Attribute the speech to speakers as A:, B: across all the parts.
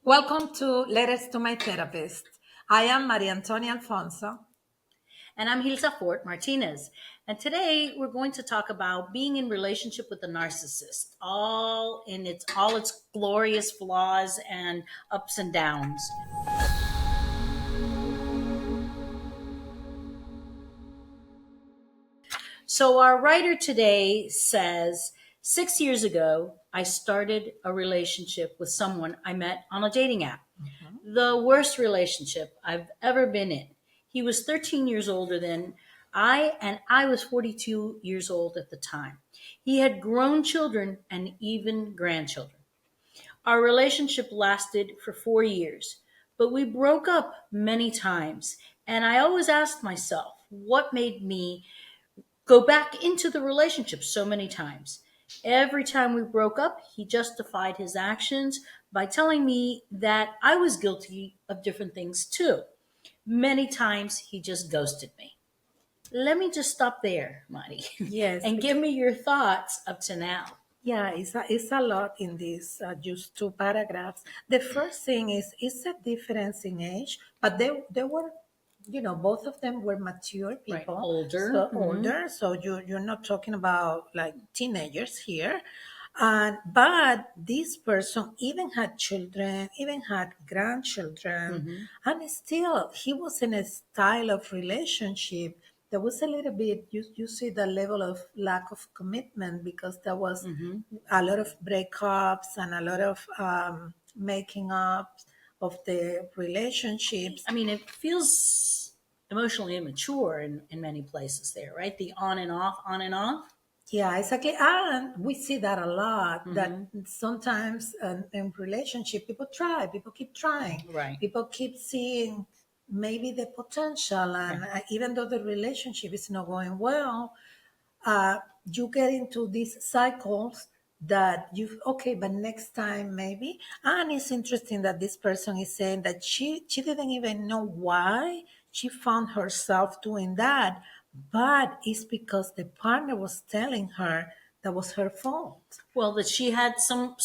A: Welcome to Letters to My Therapist. I am Maria Antonia Alfonso.
B: And I'm Hilsa Fort Martinez. And today we're going to talk about being in relationship with a narcissist, all its glorious flaws and ups and downs. So our writer today says, 6 years ago, I started a relationship with someone I met on a dating app. The worst relationship I've ever been in. He was 13 years older than and I was 42 years old at the time. He had grown children and even grandchildren. Our relationship lasted for 4 years, but we broke up many times. And I always asked myself, what made me go back into the relationship so many times? Every time we broke up, he justified his actions by telling me that I was guilty of different things too. Many times he just ghosted me. Let me just stop there, Marty,
A: Yes,
B: and give me your thoughts up to now.
A: yeah, it's a lot in these just two paragraphs. The first thing is it's a difference in age, but they were, both of them were mature
B: Right,
A: people,
B: older.
A: so older. So you're not talking about like teenagers here. And but this person even had children, even had grandchildren,
B: Hmm.
A: and still he was in a style of relationship there was a little bit you see the level of lack of commitment because there was
B: Hmm.
A: a lot of breakups and a lot of making up of the relationships.
B: I mean, it feels emotionally immature in many places there, right? The on and off, on and off.
A: Yeah, exactly. And we see that a lot that
B: Hmm.
A: sometimes in relationship, people keep trying,
B: Right.
A: people keep seeing maybe the potential.
B: Right.
A: And even though the relationship is not going well, uh, you get into these cycles that you okay but next time maybe. And it's interesting that this person is saying that she didn't even know why she found herself doing that, but it's because the partner was telling her that was her fault.
B: Well, that she had some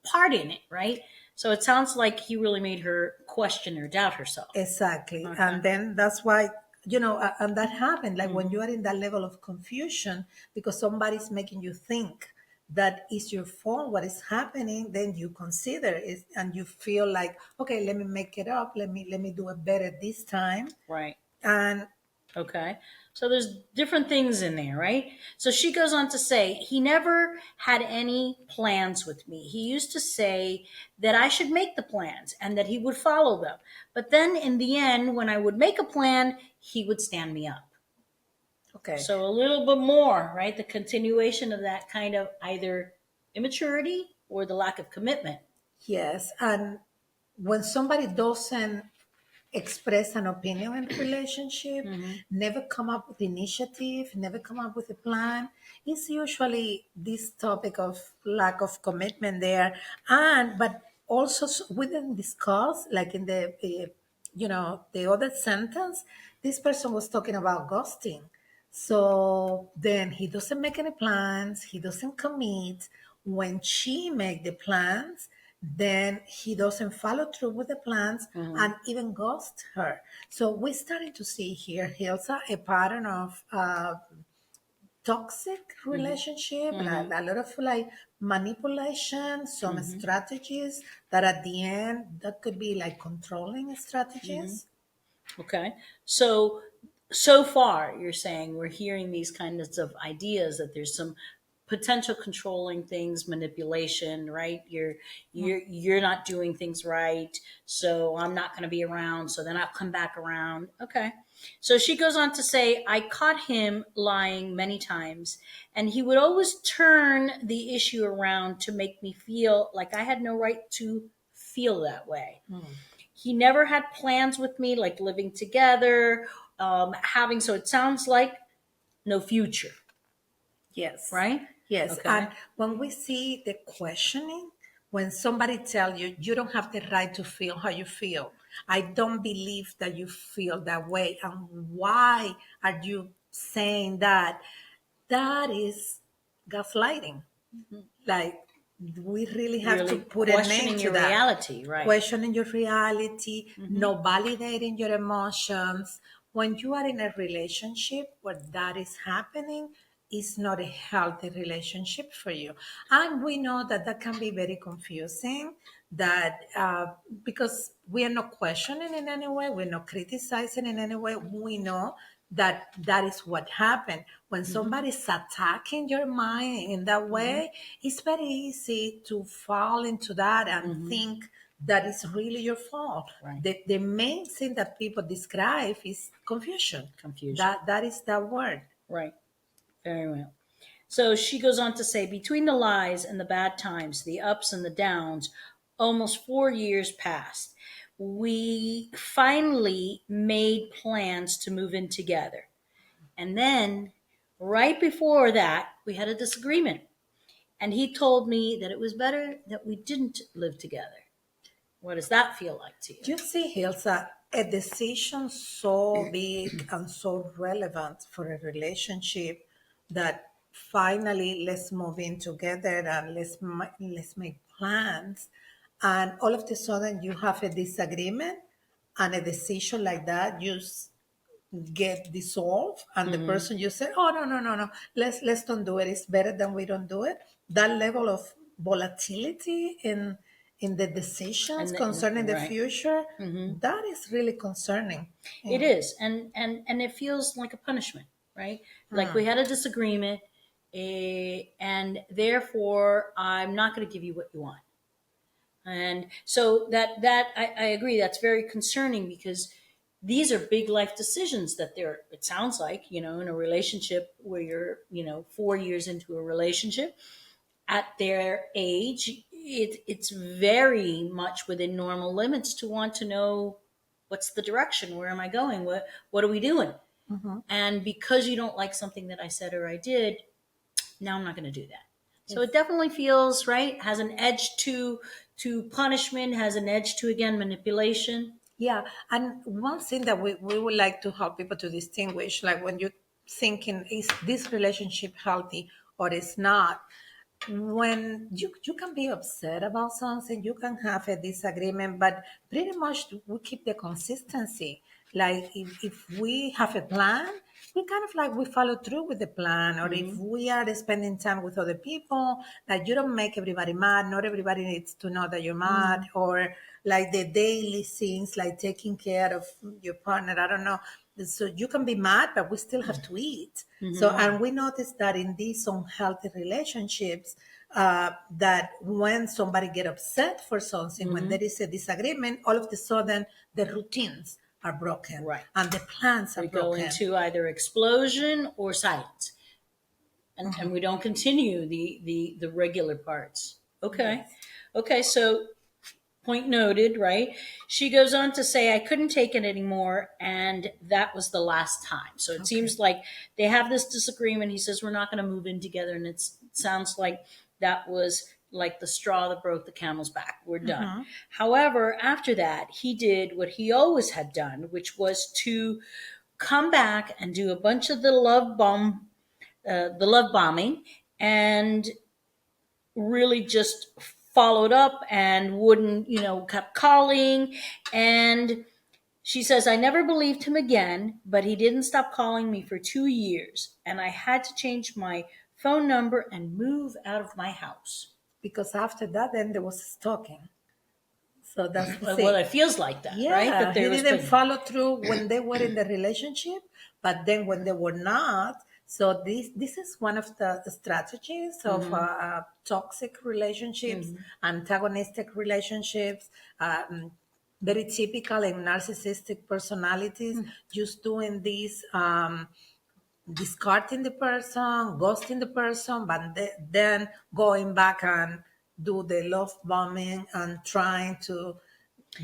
B: part in it, right? So it sounds like he really made her question or doubt herself.
A: Exactly.
B: Okay.
A: And then that's why, and that happened. Like when
B: Hmm.
A: you are in that level of confusion because somebody's making you think that is your fault, what is happening, then you consider it and you feel like, okay, let me make it up. Let me do it better this time.
B: Right.
A: And
B: Okay. So there's different things in there, right? So she goes on to say, he never had any plans with me. He used to say that I should make the plans and that he would follow them. But then in the end, when I would make a plan, he would stand me up.
A: okay,
B: So a little bit more, right? The continuation of that kind of either immaturity or the lack of commitment.
A: yes. And when somebody doesn't express an opinion in relationship,
B: Hmm.
A: never come up with initiative, never come up with a plan. It's usually this topic of lack of commitment there. And but also we didn't discuss like in the other sentence, this person was talking about ghosting. So then he doesn't make any plans, he doesn't commit. When she make the plans, then he doesn't follow through with the plans
B: Hmm.
A: and even ghost her. So we're starting to see here, Hilsa, a pattern of toxic
B: Hmm.
A: relationship,
B: Hmm.
A: a lot of like manipulation, some
B: Hmm.
A: strategies that at the end that could be like controlling
B: Hmm.
A: strategies.
B: Okay. So far, you're saying we're hearing these kinds of ideas that there's some potential controlling things, manipulation, right? You're not doing things right, so I'm not going to be around. So then I'll come back around. Okay. So she goes on to say, I caught him lying many times, and he would always turn the issue around to make me feel like I had no right to feel that way. He never had plans with me, like living together, having, so it sounds like no future,
A: Yes.
B: right?
A: Yes. And
B: Okay.
A: when we see the questioning, when somebody tell you you don't have the right to feel how you feel, I don't believe that you feel that way. And why are you saying that? That is gaslighting. Like We really have to
B: Really
A: put a name
B: questioning
A: to
B: your
A: that.
B: reality, right?
A: Questioning your reality,
B: Hmm.
A: no validating your emotions. When you are in a relationship where that is happening, it's not a healthy relationship for you. And we know that that can be very confusing. That because we are not questioning in any way, we're not criticizing in any way. We know that that is what happened. When
B: Hmm.
A: somebody's attacking your mind in that
B: Hmm.
A: way, it's very easy to fall into that and
B: Hmm.
A: think that it's really your fault.
B: Right.
A: The main thing that people describe is confusion.
B: Confusion.
A: That is the word.
B: Right. Very well. So she goes on to say, between the lies and the bad times, the ups and the downs, almost 4 years passed. We finally made plans to move in together. And then, right before that, we had a disagreement. And he told me that it was better that we didn't live together. What does that feel like to you?
A: You see, Hilsa, a decision so big and so relevant for a relationship that finally let's move in together and let's make plans, and all of a sudden you have a disagreement and a decision like that get dissolved, and the
B: Hmm.
A: person you said, oh, no, let's don't do it, it's better than we don't do it. That level of volatility in the decisions concerning the
B: Right.
A: future,
B: Hmm.
A: that is really concerning.
B: It
A: Yeah.
B: is, and it feels like a punishment, right? Like we had a disagreement, and therefore I'm not going to give you what you want. And so I agree. That's very concerning because these are big life decisions that they're. It sounds like in a relationship where you're 4 years into a relationship at their age, it's very much within normal limits to want to know what's the direction, where am I going, what are we doing,
A: Mhm.
B: and because you don't like something that I said or I did, now I'm not going to do that. So it
A: Yes.
B: definitely feels right, has an edge to punishment, has an edge to, again, manipulation.
A: Yeah, and one thing that we would like to help people to distinguish, like when you're thinking, is this relationship healthy or is not? When you can be upset about something, you can have a disagreement, but pretty much we keep the consistency. Like if we have a plan, we kind of like we follow through with the plan. Or if
B: Hmm.
A: we are spending time with other people, like you don't make everybody mad. Not everybody needs to know that you're mad. Or like the daily things, like taking care of your partner. I don't know. So you can be mad, but we still have to eat. So,
B: Hmm.
A: and we notice that in these unhealthy relationships, that when somebody get upset for something, when there
B: Hmm.
A: is a disagreement, all of a sudden the routines are broken
B: Right.
A: and the plans are
B: We go
A: broken.
B: into either explosion or silence, and we don't continue the regular parts. Okay.
A: Yes.
B: Okay, so point noted, right? She goes on to say, I couldn't take it anymore, and that was the last time. So it
A: Okay.
B: seems like they have this disagreement. He says, we're not going to move in together. And it sounds like that was like the straw that broke the camel's back. We're done.
A: Mm-hmm.
B: However, after that, he did what he always had done, which was to come back and do a bunch of the love bombing, and really just followed up and wouldn't, kept calling. And she says, I never believed him again, but he didn't stop calling me for 2 years. And I had to change my phone number and move out of my house.
A: Because after that, then there was stalking. So that's the
B: Well,
A: thing.
B: it feels like that, right?
A: Yeah,
B: That
A: he
B: there was
A: didn't
B: been.
A: follow through when they were in the relationship, but then when they were not. So this is one of the strategies of
B: Hmm.
A: toxic relationships,
B: Hmm.
A: antagonistic relationships, very typical in narcissistic personalities, just doing this. Discarding the person, ghosting the person, but then going back and do the love bombing and trying to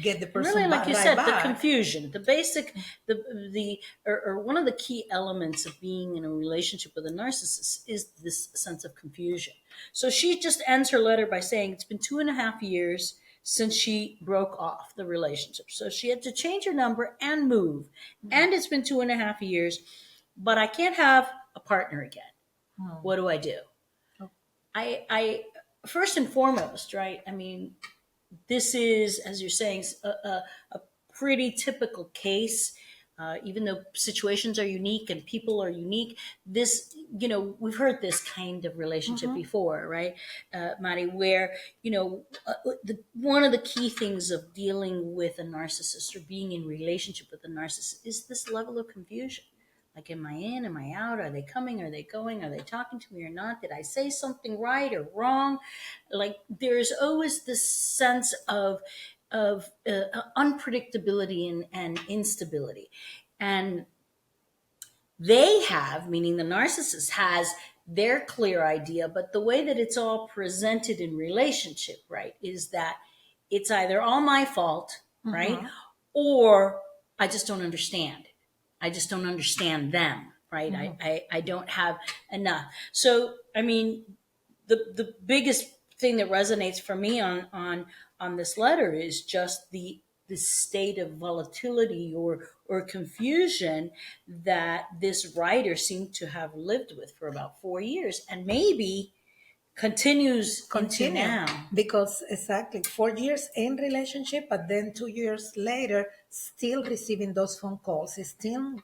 A: get the
B: And really,
A: person
B: like
A: back,
B: you
A: right
B: said, the
A: back.
B: confusion, the basic, the or one of the key elements of being in a relationship with a narcissist is this sense of confusion. So she just ends her letter by saying it's been 2.5 years since she broke off the relationship. So she had to change her number and move, and it's been 2.5 years, but I can't have a partner again. What do I do?
A: Oh,
B: I first and foremost, right? I mean, this is, as you're saying, a pretty typical case. Even though situations are unique and people are unique, this, we've heard this kind of relationship
A: Mm-hmm.
B: before, right, Mari, where, one of the key things of dealing with a narcissist or being in relationship with a narcissist is this level of confusion. Like, am I in? Am I out? Are they coming? Are they going? Are they talking to me or not? Did I say something right or wrong? Like, there's always this sense of unpredictability and instability. And they have, meaning the narcissist has their clear idea, but the way that it's all presented in relationship, right, is that it's either all my fault, right,
A: Mm-hmm.
B: or I just don't understand. I just don't understand them, right?
A: Mm-hmm.
B: I don't have enough. So, I mean, the biggest thing that resonates for me on this letter is just the state of volatility or confusion that this writer seemed to have lived with for about 4 years, and maybe continues into
A: Continue,
B: now.
A: because exactly 4 years in relationship, but then 2 years later still receiving those phone calls, still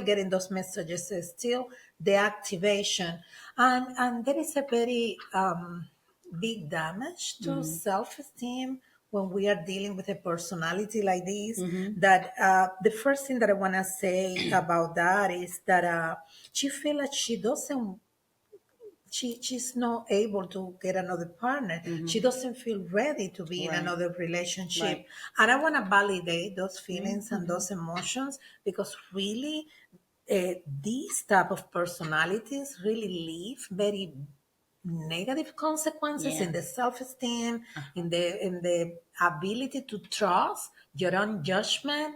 A: getting those messages, still the activation, and there is a very big damage to
B: Mm-hmm.
A: self-esteem when we are dealing with a personality like this.
B: Mm-hmm.
A: That the first thing that I want to say about that is that she feel like she's not able to get another partner. She
B: Mm-hmm.
A: doesn't feel ready to be in
B: Right.
A: another relationship.
B: Right.
A: And I want to validate those feelings and
B: Mm-hmm.
A: those emotions, because really these type of personalities really leave very negative consequences in
B: Yeah.
A: the self-esteem,
B: Uh-huh.
A: in the ability to trust your own judgment.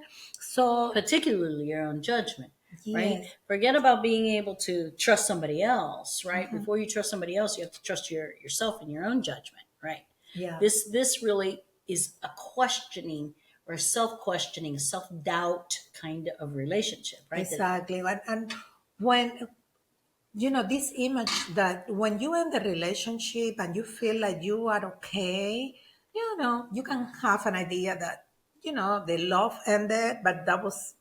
A: So
B: Particularly your own judgment, right?
A: yes.
B: Forget about being able to trust somebody else, right? Before you trust somebody else, you have to trust yourself and your own judgment, right?
A: Yeah.
B: This really is a questioning or a self-questioning, self-doubt kind of relationship, right? That
A: Exactly. And when this image that when you end the relationship and you feel like you are okay, you can have an idea that, the love ended, but that was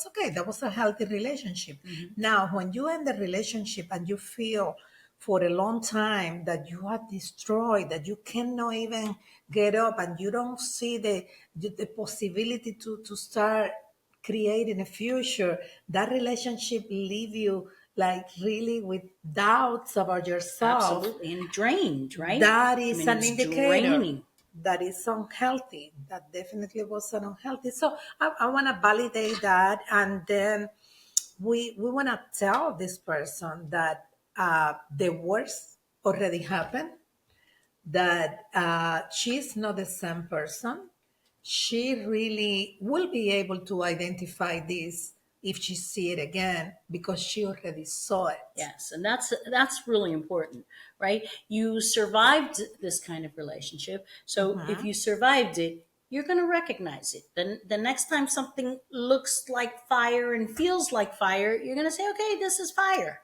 A: okay. That was a healthy relationship. Now, when you end the relationship and you feel for a long time that you are destroyed, that you cannot even get up, and you don't see the possibility to start creating a future, that relationship leave you like really with doubts about yourself.
B: absolutely and drained, right?
A: That
B: I
A: is
B: mean,
A: an
B: it's
A: indicator
B: draining.
A: that is unhealthy. That definitely was an unhealthy. So I want to validate that, and then we want to tell this person that the worst already happened, that she's not the same person. She really will be able to identify this if she see it again, because she already saw it.
B: Yes, and that's really important, right? You survived this kind of relationship, so if
A: Mhm.
B: you survived it, you're going to recognize it. Then the next time something looks like fire and feels like fire, you're going to say, "Okay, this is fire."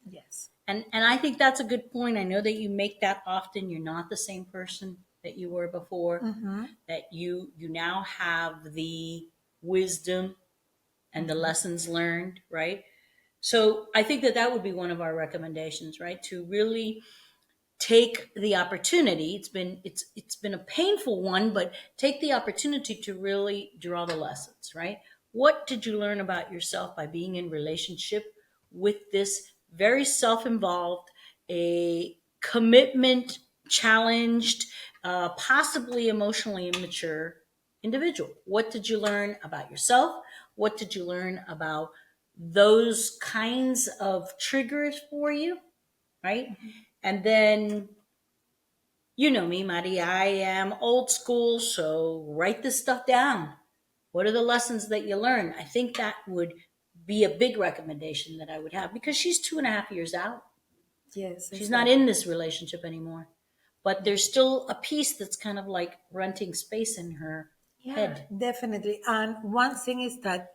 A: Yes.
B: And I think that's a good point. I know that you make that often. You're not the same person that you were before.
A: Mm-hmm.
B: That you now have the wisdom and the lessons learned, right? So I think that that would be one of our recommendations, right? To really take the opportunity. It's been a painful one, but take the opportunity to really draw the lessons, right? What did you learn about yourself by being in relationship with this very self-involved, a commitment challenged, possibly emotionally immature individual? What did you learn about yourself? What did you learn about those kinds of triggers for you, right? And then, you know me, Mari, I am old school, so write this stuff down. What are the lessons that you learn? I think that would be a big recommendation that I would have, because she's 2.5 years out.
A: Yes,
B: She's not
A: exactly.
B: in this relationship anymore. But there's still a piece that's kind of like renting space in her
A: Yeah,
B: head.
A: definitely. And one thing is that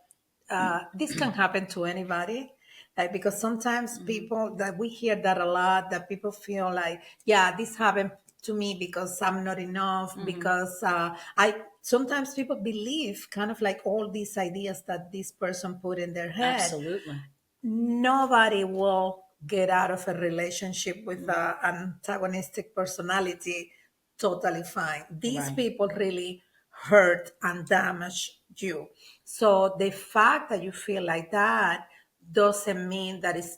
A: this can happen to anybody. Like, because sometimes
B: Hmm.
A: people that we hear that a lot, that people feel like, yeah, this happened to me because I'm not enough,
B: Mm-hmm.
A: because I sometimes people believe kind of like all these ideas that this person put in their head.
B: Absolutely.
A: Nobody will get out of a relationship with
B: Mm.
A: an antagonistic personality totally fine. These
B: Right.
A: people really hurt and damage you. So the fact that you feel like that doesn't mean that it's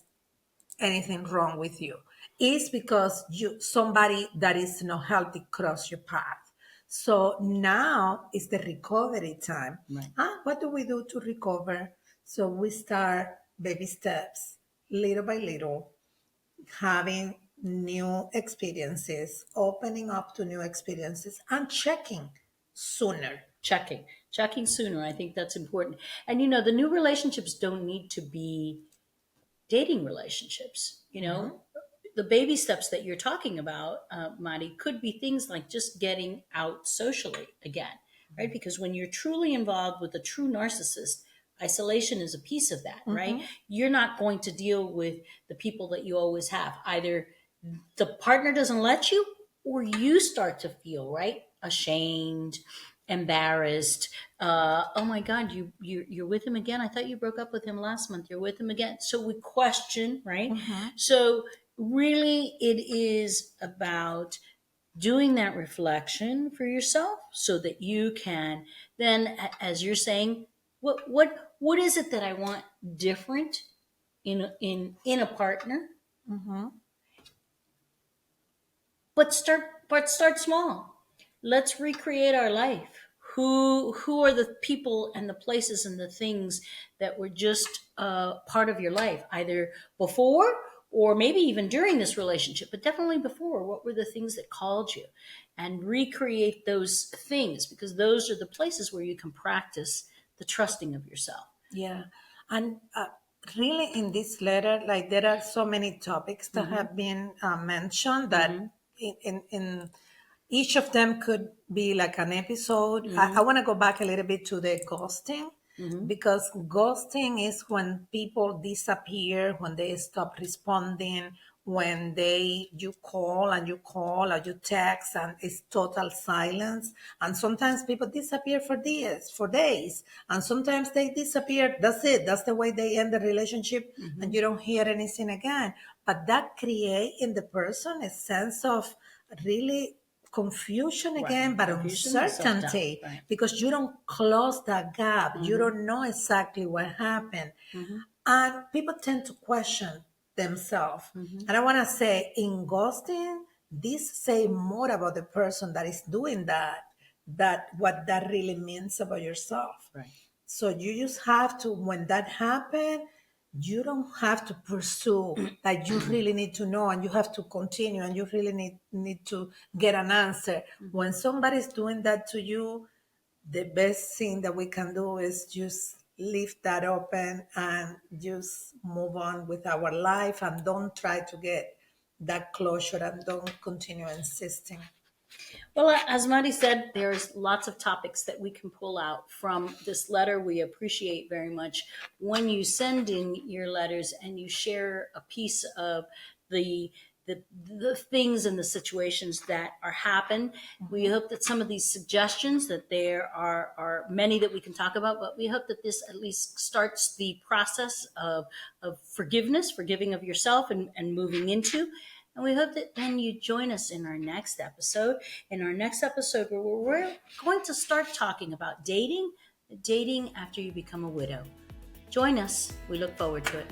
A: anything wrong with you. It's because you somebody that is not healthy cross your path. So now is the recovery time.
B: Right.
A: What do we do to recover? So we start baby steps, little by little, having new experiences, opening up to new experiences, and checking sooner.
B: Checking sooner. I think that's important. And the new relationships don't need to be dating relationships. The baby steps that you're talking about, Madi, could be things like just getting out socially again, right? Because when you're truly involved with a true narcissist, isolation is a piece of that, right?
A: Mhm.
B: You're not going to deal with the people that you always have. Either the partner doesn't let you, or you start to feel right ashamed, embarrassed. Oh my God, you're with him again. I thought you broke up with him last month. You're with him again. So we question, right?
A: Mhm.
B: So really, it is about doing that reflection for yourself so that you can then, as you're saying, what is it that I want different in a partner?
A: Mhm.
B: But start small. Let's recreate our life. Who are the people and the places and the things that were just part of your life, either before or maybe even during this relationship, but definitely before? What were the things that called you? And recreate those things, because those are the places where you can practice the trusting of yourself.
A: Yeah. And really, in this letter, like there are so many topics that
B: Mm-hmm.
A: have been mentioned
B: Mm-hmm.
A: that in each of them could be like an episode. I
B: Mm-hmm.
A: want to go back a little bit to the ghosting,
B: Mm-hmm.
A: because ghosting is when people disappear, when they stop responding, when you call or you text and it's total silence. And sometimes people disappear for days, and sometimes they disappear, that's it, that's the way they end the relationship, and
B: Mm-hmm.
A: you don't hear anything again. But that create in the person a sense of really confusion
B: Right.
A: again, but
B: Confusion and self-doubt.
A: uncertainty,
B: Right.
A: because you don't close that gap. You
B: Mm-hmm.
A: don't know exactly what happened.
B: Mm-hmm.
A: And people tend to question themselves.
B: Mm-hmm.
A: And I want to say, in ghosting, this say more about the person that is doing that what that really means about yourself.
B: Right.
A: So you just have to, when that happen, you don't have to pursue. Like you really need to know, and you have to continue, and you really need to get an answer.
B: Mm-hmm.
A: When somebody's doing that to you, the best thing that we can do is just leave that open and just move on with our life, and don't try to get that closure, and don't continue insisting.
B: Well, as Madi said, there's lots of topics that we can pull out from this letter. We appreciate very much when you send in your letters and you share a piece of the the things and the situations that are happen. We hope that some of these suggestions, that there are many that we can talk about, but we hope that this at least starts the process of forgiveness, forgiving of yourself, and moving into. And we hope that then you join us in our next episode. In our next episode, where we're going to start talking about dating after you become a widow. Join us. We look forward to it.